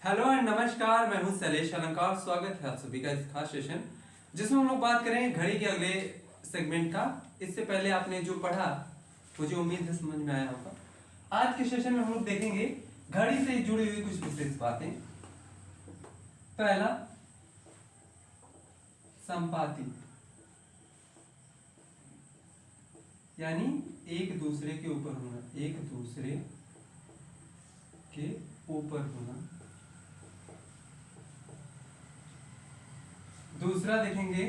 Hello and नमस्कार, मैं हूं शैलेश अलंकार। स्वागत है आप सभी का इस खास सेशन जिसमें हम लोग बात करें घड़ी के अगले सेगमेंट का। इससे पहले आपने जो पढ़ा मुझे उम्मीद है समझ में आया होगा। आज के सेशन में हम लोग देखेंगे घड़ी से जुड़ी हुई कुछ विशेष बातें। पहला, संपाती, यानी एक दूसरे के ऊपर होना, एक दूसरे के ऊपर होना। दूसरा देखेंगे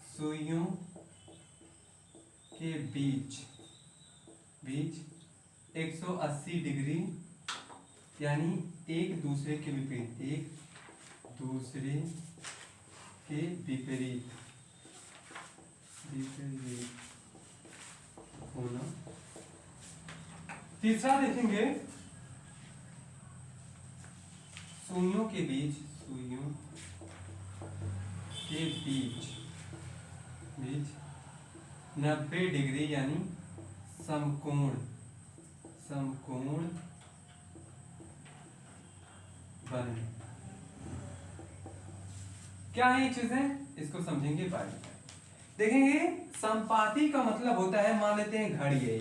सुइयों के बीच 180 डिग्री, यानी एक दूसरे के विपरीत, एक दूसरे के विपरीत होना। तीसरा देखेंगे सुइयों के बीच 90 डिग्री, यानी समकोण बनना। क्या है ये चीजें, इसको समझेंगे बाद में। देखेंगे संपाती का मतलब होता है, मान लेते हैं घड़ी है,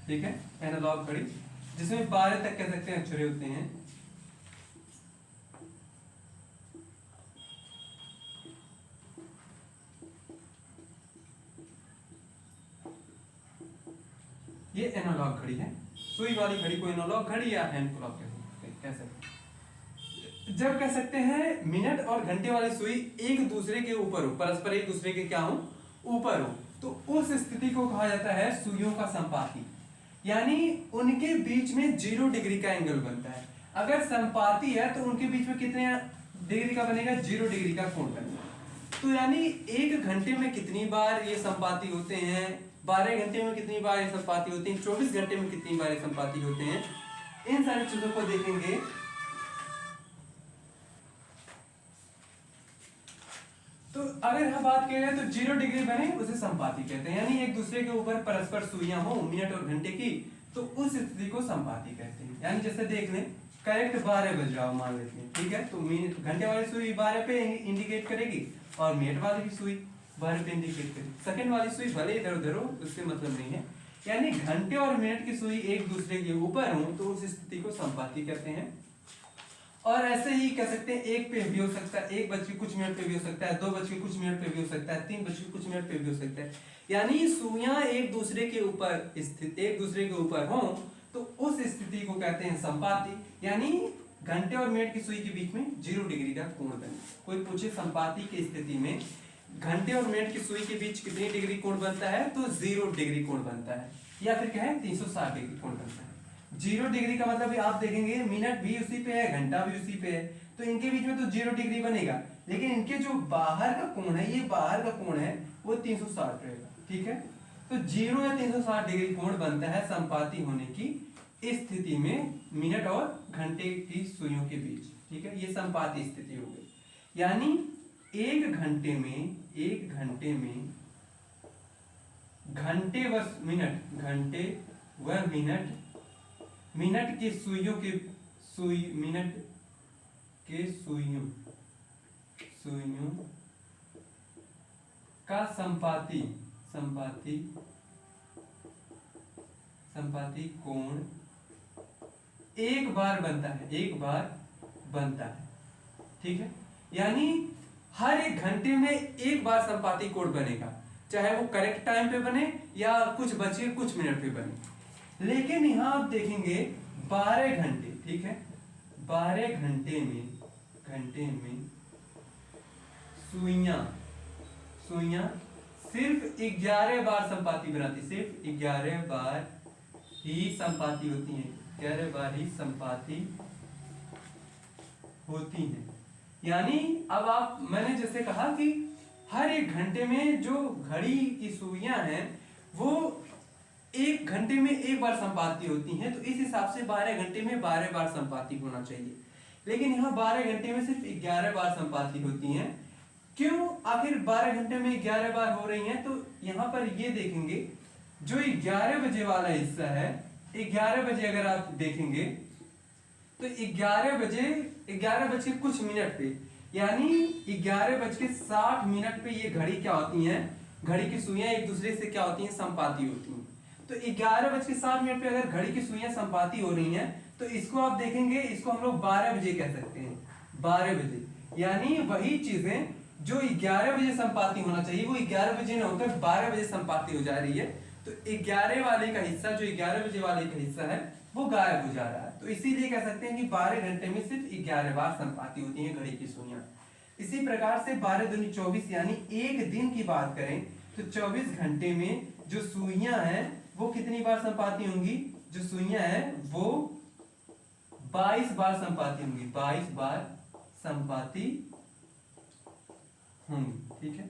ठीक है, एनालॉग घड़ी जिसमें 12 तक कह सकते हैं अक्षरे होते हैं। ये एनालॉग घड़ी है। सुई वाली घड़ी को एनालॉग घड़ी या हैंड क्लॉक कह सकते हैं। जब कह सकते हैं मिनट और घंटे वाली सुई एक दूसरे के ऊपर हो, परस्पर एक दूसरे के क्या हो, ऊपर हो, तो उस स्थिति को कहा जाता है सुइयों का संपाती, यानी उनके बीच में 0 डिग्री का एंगल बनता है। अगर संपाती है तो उनके बीच में कितने डिग्री का बनेगा, 0 डिग्री का कोण बनेगा। तो यानी एक घंटे में कितनी बार ये संपाती होते हैं, 12 घंटे में कितनी बार ये संपाती होते हैं, 24 घंटे में कितनी बार ये संपाती होते हैं, इन सारी चीजों को देखेंगे। तो अगर हम बात करें तो 0 डिग्री बने उसे संपाती कहते हैं, यानी एक दूसरे के ऊपर परस्पर सुइयां हो मिनट और घंटे की, तो उस स्थिति को संपाती कहते हैं। यानी जैसे देख लें, करेक्ट 12 बज रहा हो मान लेते हैं, ठीक है, तो घंटे वाली सुई 12 पे इंडिकेट करेगी और मिनट वाली भी सुई 12 पे इंडिकेट करेगी। सेकंड वाली सुई भले इधर उधर हो, उससे मतलब नहीं है। यानी घंटे और मिनट की सुई एक दूसरे के ऊपर हो तो उस स्थिति को संपाती कहते हैं। और ऐसे ही कह सकते हैं, एक पे भी हो सकता है, 1 बज के कुछ मिनट पे भी हो सकता है, 2 बज के कुछ मिनट पे भी हो सकता है, 3 बज के कुछ मिनट पे भी हो सकता है। यानी सुइयां एक दूसरे के ऊपर स्थित, एक दूसरे के ऊपर हो तो उस स्थिति को कहते हैं संपाती, यानी घंटे और मिनट की सुई के बीच में 0 डिग्री का कोण बने। कोई पूछे संपाती की स्थिति में घंटे और मिनट की सुई के बीच कितनी डिग्री कोण बनता है, तो 0 डिग्री कोण बनता है, या फिर कहें 360 डिग्री कोण बनता है। 0 डिग्री का मतलब आप देखेंगे मिनट भी उसी पे है, घंटा भी उसी पे है, तो इनके बीच में तो 0 डिग्री बनेगा, लेकिन इनके जो बाहर का कोण है, ये बाहर का कोण है, वो 360 रहेगा, ठीक है। तो 0 या 360 डिग्री कोण बनता है संपाती होने की स्थिति में मिनट और घंटे की सुइयों के बीच, ठीक है, ये संपाती स्थिति हो गई। यानी एक घंटे में घंटे व मिनट के सुइयों के सुइयों का संपाती कोण एक बार बनता है, ठीक है। यानी हर एक घंटे में एक बार संपाती कोण बनेगा, चाहे वो करेक्ट टाइम पे बने या कुछ बचे कुछ मिनट पे बने। लेकिन यहां आप देखेंगे 12 घंटे, ठीक है, 12 घंटे में सुइयां सिर्फ 11 बार संपाती बनाती, सिर्फ 11 बार ही संपाती होती हैं, 11 बार ही संपाती होती हैं। यानी अब मैंने जैसे कहा कि हर एक घंटे में जो घड़ी की सुइयां हैं वो एक घंटे में एक बार संपाती होती हैं, तो इस हिसाब से 12 घंटे में 12 बार संपाती होना चाहिए। लेकिन यहाँ 12 घंटे में सिर्फ 11 बार संपाती होती हैं। क्यों आखिर 12 घंटे में 11 बार हो रही हैं? तो यहाँ पर ये देखेंगे जो 11 बजे वाला हिस्सा है 11 बजे अगर आप देखेंगे तो 11 बज के कुछ मिनट पे, यानी 11:60 पे ये घड़ी क्या होती हैं, घड़ी की सुइयां एक दूसरे से क्या होती हैं, संपाती होती हैं। तो 11:60 पे अगर घड़ी की सुइयां संपाती हो रही हैं तो इसको आप देखेंगे, इसको हम लोग 12 बजे कह सकते हैं, 12 बजे। यानी वही चीजें जो 11 बजे संपाती होना चाहिए वो 11 बजे ना होकर 12 बजे संपाती हो जा रही है। तो 11 वाले का हिस्सा, जो 11 बजे वाले का हिस्सा है वो गायब हो जा रहा है। तो इसीलिए कह सकते हैं कि 12 घंटे में सिर्फ 11 बार संपाती होती है घड़ी की सुइयां। इसी प्रकार से 12 दूनी 24, यानी एक दिन की बात करें तो 24 घंटे में जो सुइयां हैं वो कितनी बार संपाती होंगी, जो सुइयां हैं वो 22 बार संपाती होंगी, 22 बार संपाती होंगी। ठीक है,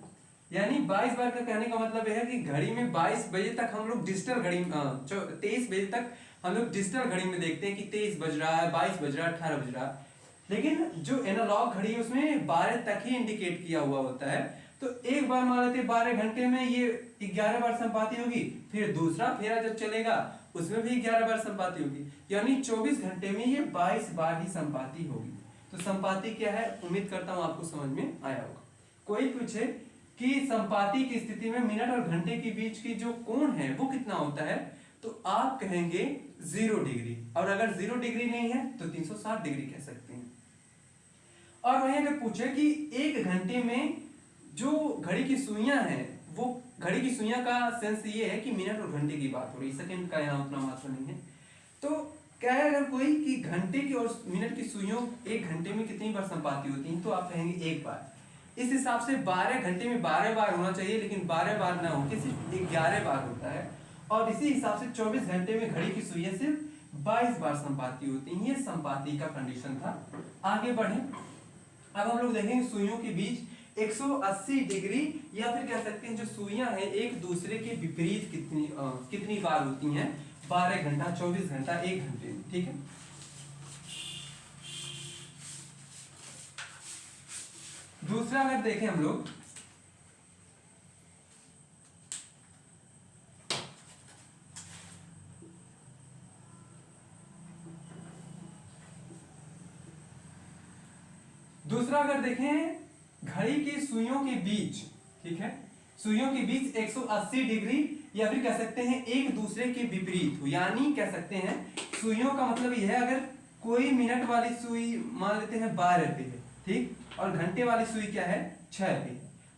यानी 22 बार का कहने का मतलब है कि घड़ी में 22 बजे तक हम लोग डिजिटल घड़ी 23 बजे तक हम लोग डिजिटल घड़ी में देखते हैं कि 23 बज रहा है, 22 बज रहा है, 18 बज रहा है। लेकिन जो एनालॉग घड़ी है उसमें 12 तक ही इंडिकेट किया हुआ होता है। तो एक बार मान लेते 12 घंटे में ये 11 बार संपाती होगी, फिर दूसरा फेरा जब चलेगा उसमें भी 11 बार संपाती होगी, यानी 24 घंटे में ये 22 बार ही संपाती होगी। तो संपाती क्या है, उम्मीद करता हूं आपको समझ में आया होगा। कोई पूछे कि संपाती की स्थिति में मिनट और घंटे के बीच की जो कोण है वो कितना होता है, तो आप कहेंगे 0 डिग्री, और अगर 0 डिग्री नहीं है तो 360 डिग्री कह सकते हैं। और वहीं अगर पूछे कि एक घंटे में जो घड़ी की सुइयां हैं, वो घड़ी की सुइयां का सेंस ये है कि मिनट और घंटे की बात हो रही है, सेकंड का यहाँ उतना महत्व नहीं है। तो क्या है, अगर कोई कि घंटे की और मिनट की सुइयों एक घंटे में कितनी बार संपाती होती हैं, तो आप कहेंगे एक बार। इस हिसाब से 12 घंटे में 12 बार होना चाहिए, लेकिन 12 बार ना हो, सिर्फ 11 बार होता है। और इसी हिसाब से 24 घंटे में घड़ी की सुइयां सिर्फ 22 बार संपाती होती हैं। ये संपाती का कंडीशन था। आगे बढ़े, अब हम लोग देखेंगे सुइयों के बीच 180 डिग्री, या फिर कह सकते हैं जो सुइयां हैं एक दूसरे के विपरीत कितनी बार होती हैं, 12 घंटा, 24 घंटा, 1 घंटे में। ठीक है, दूसरा अगर देखें हम लोग, दूसरा अगर देखें घड़ी की सुइयों के बीच, ठीक है, सुइयों के बीच 180 डिग्री, या फिर कह सकते हैं एक दूसरे के विपरीत हो, यानी कह सकते हैं सुइयों का मतलब यह है, अगर कोई मिनट वाली सुई मान लेते हैं 12 पे है, ठीक, और घंटे वाली सुई क्या है 6 पे,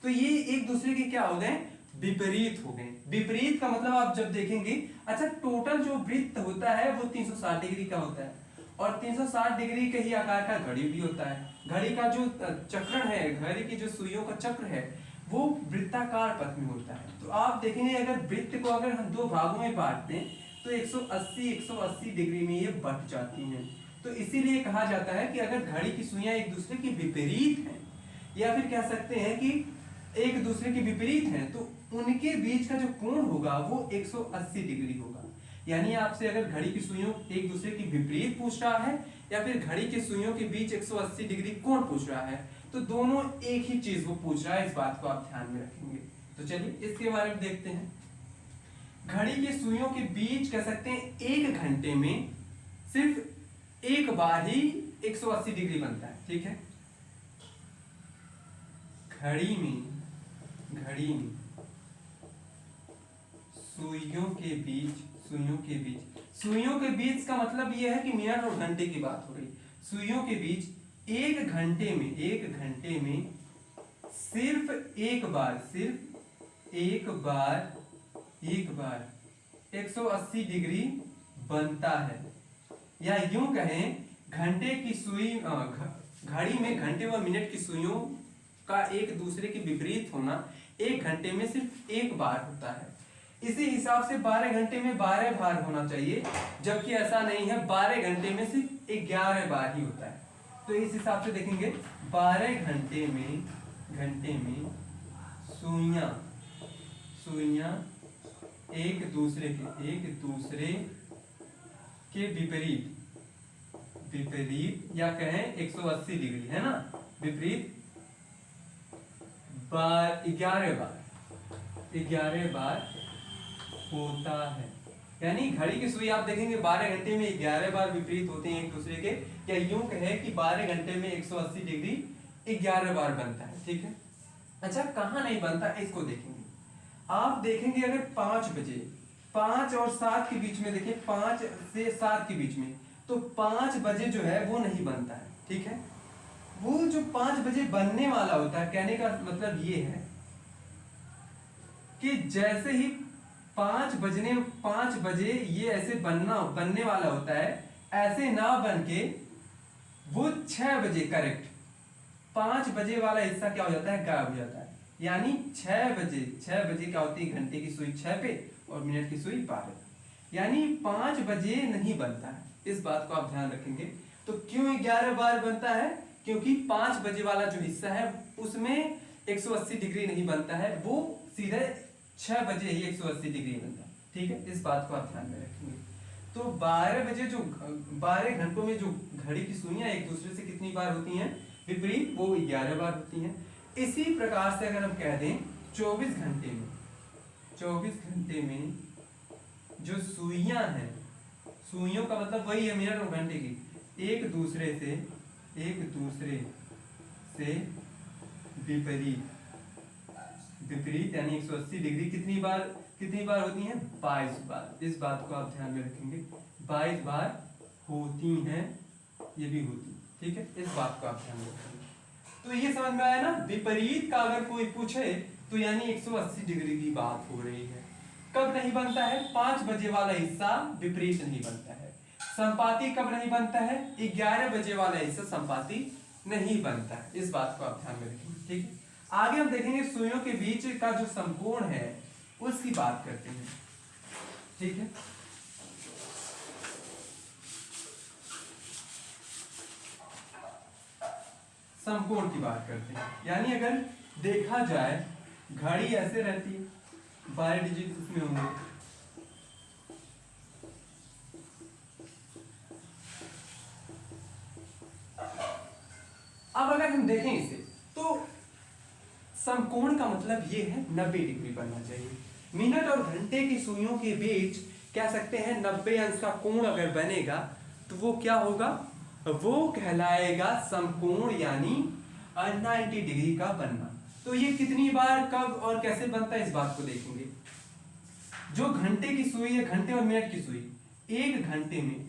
तो ये एक दूसरे के क्या हो गए, विपरीत हो गए। विपरीत का मतलब आप जब देखेंगे, अच्छा टोटल जो वृत्त होता है वो 360 डिग्री का होता है, और 360 डिग्री के ही आकार का घड़ी भी होता है। घड़ी का जो चक्रण है, घड़ी की जो सुइयों का चक्र है वो वृत्ताकार पथ में होता है। तो आप देखेंगे अगर वृत्त को अगर हम 2 भागों में बांटते हैं तो 180 डिग्री में ये बट जाती हैं। तो इसीलिए कहा जाता है कि अगर घड़ी की सुइयां एक दूसरे के विपरीत हैं, या फिर कह सकते हैं कि एक दूसरे के विपरीत हैं, तो उनके बीच का जो कोण होगा वो 180 डिग्री होगा। यानी आपसे अगर घड़ी की सुइयों एक दूसरे के विपरीत पूछ रहा है, या फिर घड़ी के सुइयों के बीच 180 डिग्री कोण पूछ रहा है, तो दोनों एक ही चीज वो पूछ रहा है, इस बात को आप ध्यान में रखेंगे। तो चलिए इसके बारे में देखते हैं। घड़ी की सुइयों के बीच कह सकते हैं एक घंटे में सिर्फ एक बार ही 180 डिग्री बनता है। ठीक है, घड़ी में सुइयों के बीच का मतलब यह है कि मिनट और घंटे की बात हो रही। सुइयों के बीच एक घंटे में सिर्फ एक बार 180 डिग्री बनता है। या यूं कहें, घंटे की सुई घड़ी में घंटे व मिनट की सुइयों का एक दूसरे के विपरीत होना एक घंटे में सिर्फ एक बार होता है। इसी हिसाब से 12 घंटे में 12 बार होना चाहिए, जबकि ऐसा नहीं है, 12 घंटे में सिर्फ 11 बार ही होता है। तो इस हिसाब से देखेंगे 12 घंटे में सुइयां एक दूसरे के विपरीत या कहें 180 डिग्री, है ना, विपरीत 11 बार होता है। यानी घड़ी की सुई आप देखेंगे 12 घंटे में 11 बार विपरीत होते हैं एक दूसरे के, या यूं कहे कि 12 घंटे में 180 डिग्री 11 बार बनता है, ठीक है। अच्छा, कहाँ नहीं बनता इसको देखेंगे। आप देखेंगे अगर 5 बजे, 5 और 7 के बीच में देखिए, 5 से 7 के बीच में, तो 5 बजे जो है वो नहीं बनता है, ठीक है। वो जो 5 बजे बनने वाला होता है, कहने का मतलब ये है कि जैसे ही 5 बजे ये ऐसे बनने वाला होता है, ऐसे ना बन के वो 6 बजे करेक्ट 5 बजे वाला हिस्सा क्या हो जाता है, गायब हो जाता है। यानी 6 बजे क्या होती है, घंटे की सुई 6 पे और मिनट की सुई 12, यानी 5 बजे नहीं बनता है। इस बात को आप ध्यान रखेंगे। तो क्यों 11 बार बनता है, क्योंकि 5 बजे वाला जो हिस्सा है उसमें 180 डिग्री नहीं बनता है, वो सीधे 6 बजे ही 180 डिग्री बनता है, ठीक है। इस बात को आप ध्यान में रखेंगे। तो 12 बजे जो 12 घंटों में जो घड़ी की सुइयां एक दूसरे से कितनी बार होती हैं विपरीत, वो 11 बार होती हैं। इसी प्रकार से अगर हम कह दें 24 घंटे में जो सुइयां हैं, सुइयों का मतलब वही है मिनट और घंटे की, एक दूसरे से विपरीत यानी 180 डिग्री कितनी बार होती हैं, 22 बार। इस बात को आप ध्यान में रखेंगे, 22 बार होती हैं, ये भी होती, ठीक है। इस बात को आप ध्यान में रखेंगे। तो ये समझ में आया ना, विपरीत का अगर कोई पूछे तो यानी 180 डिग्री की बात हो रही है। कब नहीं बनता है, 5 बजे वाला हिस्सा विपरीत नहीं बनता है। संपाती कब नहीं बनता है, 11 बजे वाला हिस्सा संपाती नहीं बनता है। इस बात को आप ध्यान में रखेंगे, ठीक है। आगे हम देखेंगे सुइयों के बीच का जो समकोण है उसकी बात करते हैं, ठीक है। समकोण की बात करते हैं, यानी अगर देखा जाए घड़ी ऐसे रहती है, 12 डिजिट उसमें होंगे, अब अगर हम देखें इसे तो समकोण का मतलब ये है 90 डिग्री बनना चाहिए। मिनट और घंटे की सुइयों के बीच कह सकते हैं 90 अंश का कोण अगर बनेगा तो वो क्या होगा, वो कहलाएगा समकोण, यानी 90 डिग्री का बनना। तो ये कितनी बार, कब और कैसे बनता है इस बात को देखेंगे। जो घंटे की सुई है, घंटे और मिनट की सुई, एक घंटे में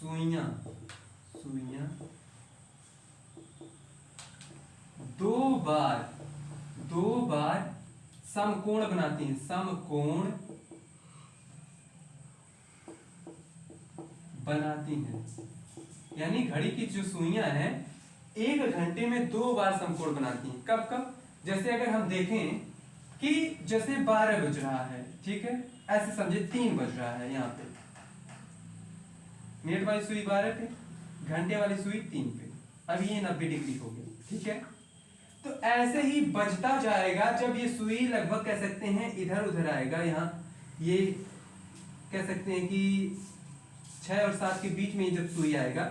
सुइयां दो बार समकोण बनाती हैं, समकोण बनाती हैं। यानी घड़ी की जो सुइयां हैं एक घंटे में 2 बार समकोण बनाती हैं। कब कब, जैसे अगर हम देखें कि जैसे 12 बज रहा है, ठीक है, ऐसे समझे 3 बज रहा है, यहाँ पे मिनट वाली सुई 12 पे, घंटे वाली सुई 3 पे, अब ये 90 डिग्री हो गई, ठीक है। तो ऐसे ही बजता जाएगा, जब ये सुई लगभग कह सकते हैं इधर उधर आएगा, यहाँ ये कह सकते हैं कि 6 और 7 के बीच में जब सुई आएगा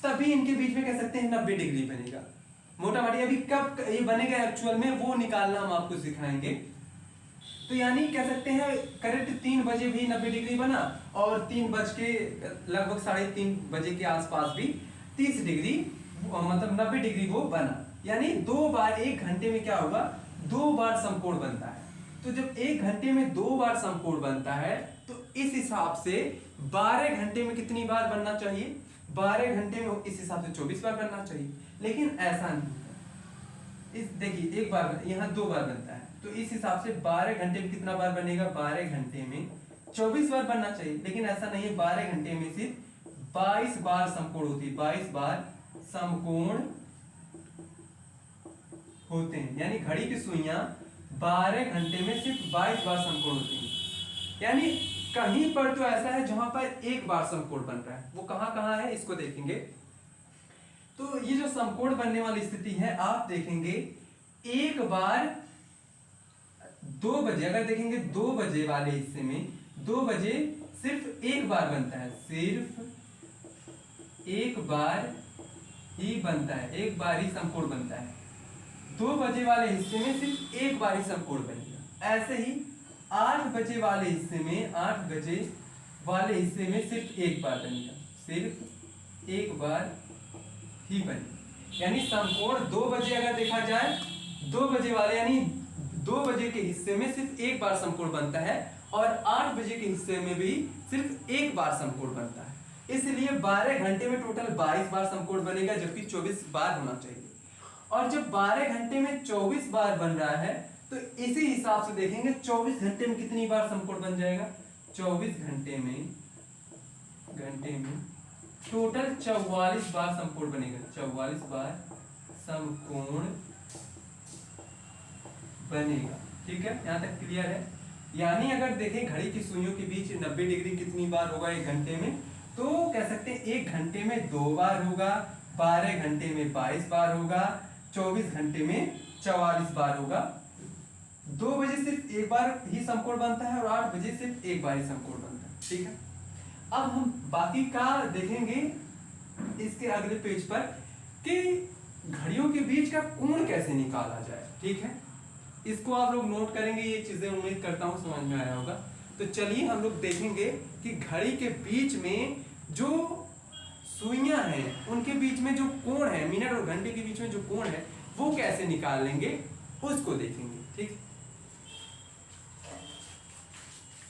तभी इनके बीच में कह सकते हैं 90 डिग्री बनेगा। मोटा मोटी अभी कब ये बनेगा एक्चुअल में वो निकालना हम आपको सिखाएंगे। तो यानी कह सकते हैं करेक्ट 3 बजे भी 90 डिग्री बना और 3 बज के लगभग 3:30 बजे के आसपास भी 30 डिग्री मतलब 90 डिग्री वो बना। यानी 2 बार एक घंटे में क्या होगा, 2 बार समकोण बनता है। तो जब एक घंटे में 2 बार समकोण बनता है तो इस हिसाब से 12 घंटे में कितनी बार बनना चाहिए, 12 घंटे में इस हिसाब से 24 बार बनना चाहिए, लेकिन ऐसा नहीं है। इस देखिए एक बार यहाँ 2 बार बनता है, तो इस हिसाब से 12 घंटे में कितना बार बनेगा, 12 घंटे में 24 बार बनना चाहिए, लेकिन ऐसा नहीं है। 12 घंटे में सिर्फ 22 बार समकोण होती है, 22 बार समकोण होते हैं। यानी घड़ी की सुइयां 12 घंटे में सिर्फ 22 बार समकोण होती हैं। यानी कहीं पर तो ऐसा है जहां पर एक बार समकोण बन रहा है, वो कहां है इसको देखेंगे। तो ये जो समकोण बनने वाली स्थिति है आप देखेंगे एक बार 2 बजे, अगर देखेंगे 2 बजे वाले हिस्से में 2 बजे सिर्फ एक बार बनता है, सिर्फ एक बार ही बनता है, एक बार ही समकोण बनता है। 2 बजे वाले हिस्से में सिर्फ एक बार ही समकोण बनेगा। ऐसे ही 8 बजे वाले हिस्से में 8 बजे वाले हिस्से में सिर्फ एक बार बनेगा, सिर्फ एक बार ही बनेगा। यानी समकोण 2 बजे अगर देखा जाए 2 बजे वाले यानी 2 बजे के हिस्से में सिर्फ एक बार समकोण बनता है और 8 बजे के हिस्से में भी सिर्फ एक बार समकोण बनता है। इसलिए 12 घंटे में टोटल 22 बार समकोण बनेगा, जबकि 24 बार होना चाहिए। और जब 12 घंटे में 24 बार बन रहा है तो इसी हिसाब से देखेंगे 24 घंटे में कितनी बार समकोण बन जाएगा। 24 घंटे में टोटल 44 बार समकोण बनेगा, 44 बार समकोण बनेगा। ठीक है, यहां तक क्लियर है। यानी अगर देखें घड़ी की सुइयों के बीच 90 डिग्री कितनी बार होगा एक घंटे में, तो कह सकते हैं एक घंटे में 2 बार होगा, 12 घंटे में 22 बार होगा, 24 घंटे में 44 बार होगा। 2 बजे सिर्फ एक बार ही समकोण बनता है और 8 बजे सिर्फ एक बार ही समकोण बनता है। ठीक है, अब हम बाकी का देखेंगे इसके अगले पेज पर कि घड़ियों के बीच का कोण कैसे निकाला जाए। ठीक है, इसको आप लोग नोट करेंगे, ये चीजें उम्मीद करता हूं समझ में आया होगा। तो चलिए हम लोग देखेंगे कि घड़ी के बीच में जो सुइयां हैं उनके बीच में जो कोण है, मिनट और घंटे के बीच में जो कोण है वो कैसे निकाल लेंगे उसको देखेंगे। ठीक,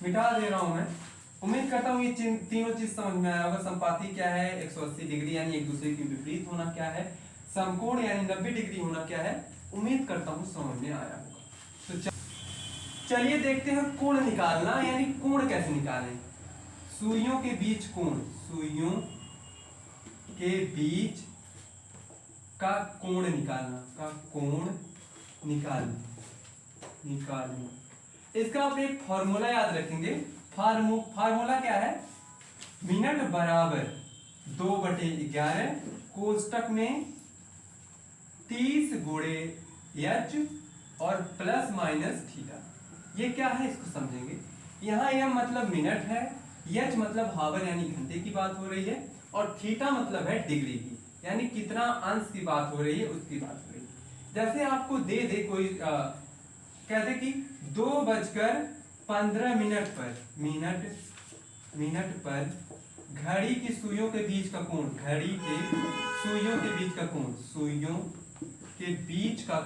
मिटा दे रहा हूं मैं। उम्मीद करता हूं ये तीनों चीज समझ में आया होगा। संपाती क्या है, 180 डिग्री यानी एक दूसरे के विपरीत होना क्या है, समकोण यानी 90 डिग्री होना क्या है, उम्मीद करता हूं समझ में आया होगा। तो चलिए देखते हैं कोण निकालना, यानी कोण कैसे निकालें। सुइयों के बीच कोण, सुइयों के बीच का कोण निकालना, का कोण निकालना। इसका आप एक फॉर्मूला याद रखेंगे। फार्मूला क्या है, मिनट बराबर 2/11 कोष्टक में 30 गुणे एच और प्लस माइनस थीटा। ये क्या है इसको समझेंगे। यहाँ यह मतलब मिनट है, एच मतलब हावर यानी घंटे की बात हो रही है, और थीटा मतलब है डिग्री की, यानी कितना अंश की बात हो रही है उसकी बात हो रही है। जैसे आपको दे दे कोई कहते कि 2:15 पर घड़ी की सुइयों के बीच का कोण, घड़ी के सुइयों के बीच का कोण, सुइयों के बीच का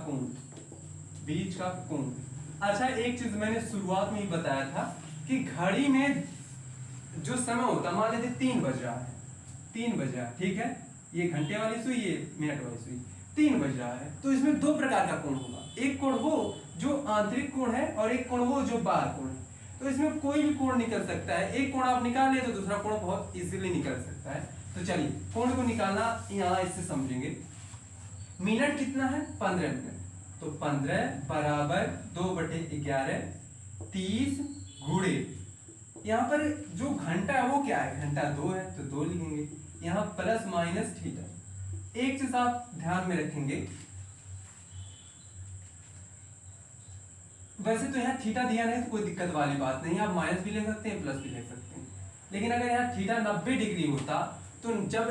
कोण। अच्छा, एक चीज मैंने शुरुआत में ही बताया था कि घड़ी में जो समय होता है, मान लीजिए 3 बज रहा है, 3 बज रहा है, ठीक है, ये घंटे वाली सुई, ये मिनट वाली सुई, 3 बज रहा है, तो इसमें 2 प्रकार का कोण होगा। एक कोण वो जो आंतरिक कोण है और एक कोण वो जो बाह्य कोण है। तो इसमें कोई भी कोण निकल सकता है, एक कोण आप निकाल ले तो दूसरा कोण बहुत इजीली निकल सकता है। तो चलिए कोण को निकालना यहाँ इससे समझेंगे। मिनट कितना है, 15 मिनट, तो 15 बराबर 2/11 30 गुणे, यहाँ पर जो घंटा है वो क्या है, घंटा 2 है तो 2 लिखेंगे, यहाँ प्लस माइनस थीटा। एक चीज आप ध्यान में रखेंगे, वैसे तो यहाँ थीटा दिया नहीं तो कोई दिक्कत वाली बात नहीं, आप माइनस भी ले सकते हैं प्लस भी ले सकते हैं, लेकिन अगर यहाँ थीटा 90 डिग्री होता तो जब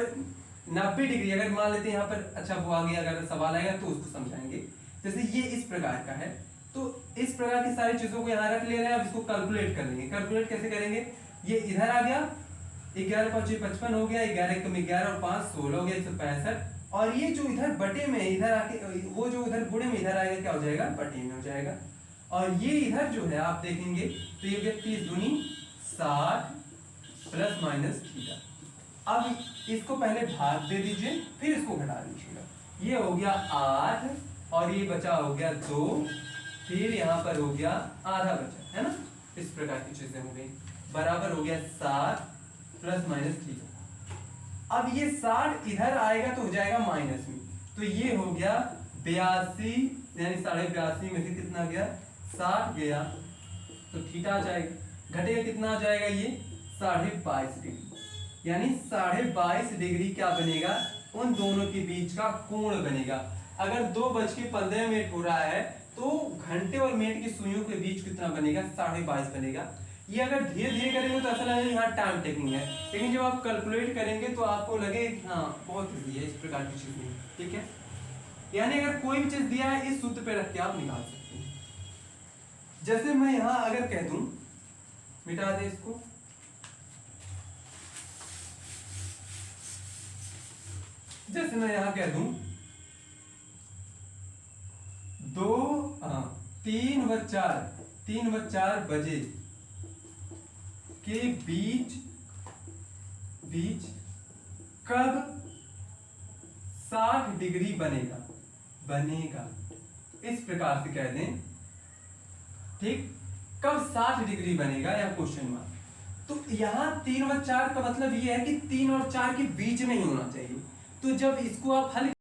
90 डिग्री अगर मान लेते हैं यहाँ पर, अच्छा वो आगे अगर सवाल आएगा तो उसको समझाएंगे। जैसे ये इस प्रकार का है, तो इस प्रकार की सारी चीजों को यहाँ रख ले रहे हैं, अब इसको कैलकुलेट कर लेंगे। कैलकुलेट कैसे करेंगे, ये इधर आ गया, 11 5 55 हो गया, 11 कम 11 और 5 16 हो गया, 165, और ये जो इधर बटे में इधर आके वो जो इधर गुणे में इधर आएगा क्या हो जाएगा, बटे में हो जाएगा। और ये इधर जो है आप देखेंगे तो ये 30 दूनी 60 प्लस माइनस थीटा। अब इसको पहले भाग दे दीजिए, फिर इसको घटा दीजिएगा। ये हो गया 8 और ये बचा हो गया 2, फिर यहाँ पर हो गया आधा बचा, है ना। इस प्रकार की चीजें हो गई, बराबर हो गया 7 प्लस माइनस थीटा। अब ये 60 इधर आएगा तो हो जाएगा माइनस में, तो ये हो गया 82, यानी 82.5 में से कितना गया, 60 गया, तो थीटा आ जाएगा, घटेगा कितना आ जाएगा, ये 22.5 डिग्री, यानी 22.5 डिग्री क्या बनेगा, उन दोनों के बीच का कोण बनेगा। अगर 2:15 हो रहा है तो घंटे और मिनट की सुइयों के बीच कितना बनेगा, 22.5 बनेगा। ये अगर धीरे धीरे करेंगे तो ऐसा लगेगा यहाँ टाइम टेकिंग है, लेकिन जब आप कैलकुलेट करेंगे तो आपको लगे हाँ बहुत इजी है, इस प्रकार की चीजें, ठीक है। यानी अगर कोई भी चीज दिया है इस सूत्र पे रख के आप निकाल सकते हैं। जैसे मैं यहां अगर कह दूं, मिटा दे इसको, जैसे मैं यहां कह दूं 3 व 4 बजे के बीच बीच कब 60 डिग्री बनेगा, बनेगा इस प्रकार से कह दें, ठीक। कब 60 डिग्री बनेगा या क्वेश्चन मार्क। तो यहां 3 व 4 का मतलब यह है कि 3 और 4 के बीच में ही होना चाहिए। तो जब इसको आप हल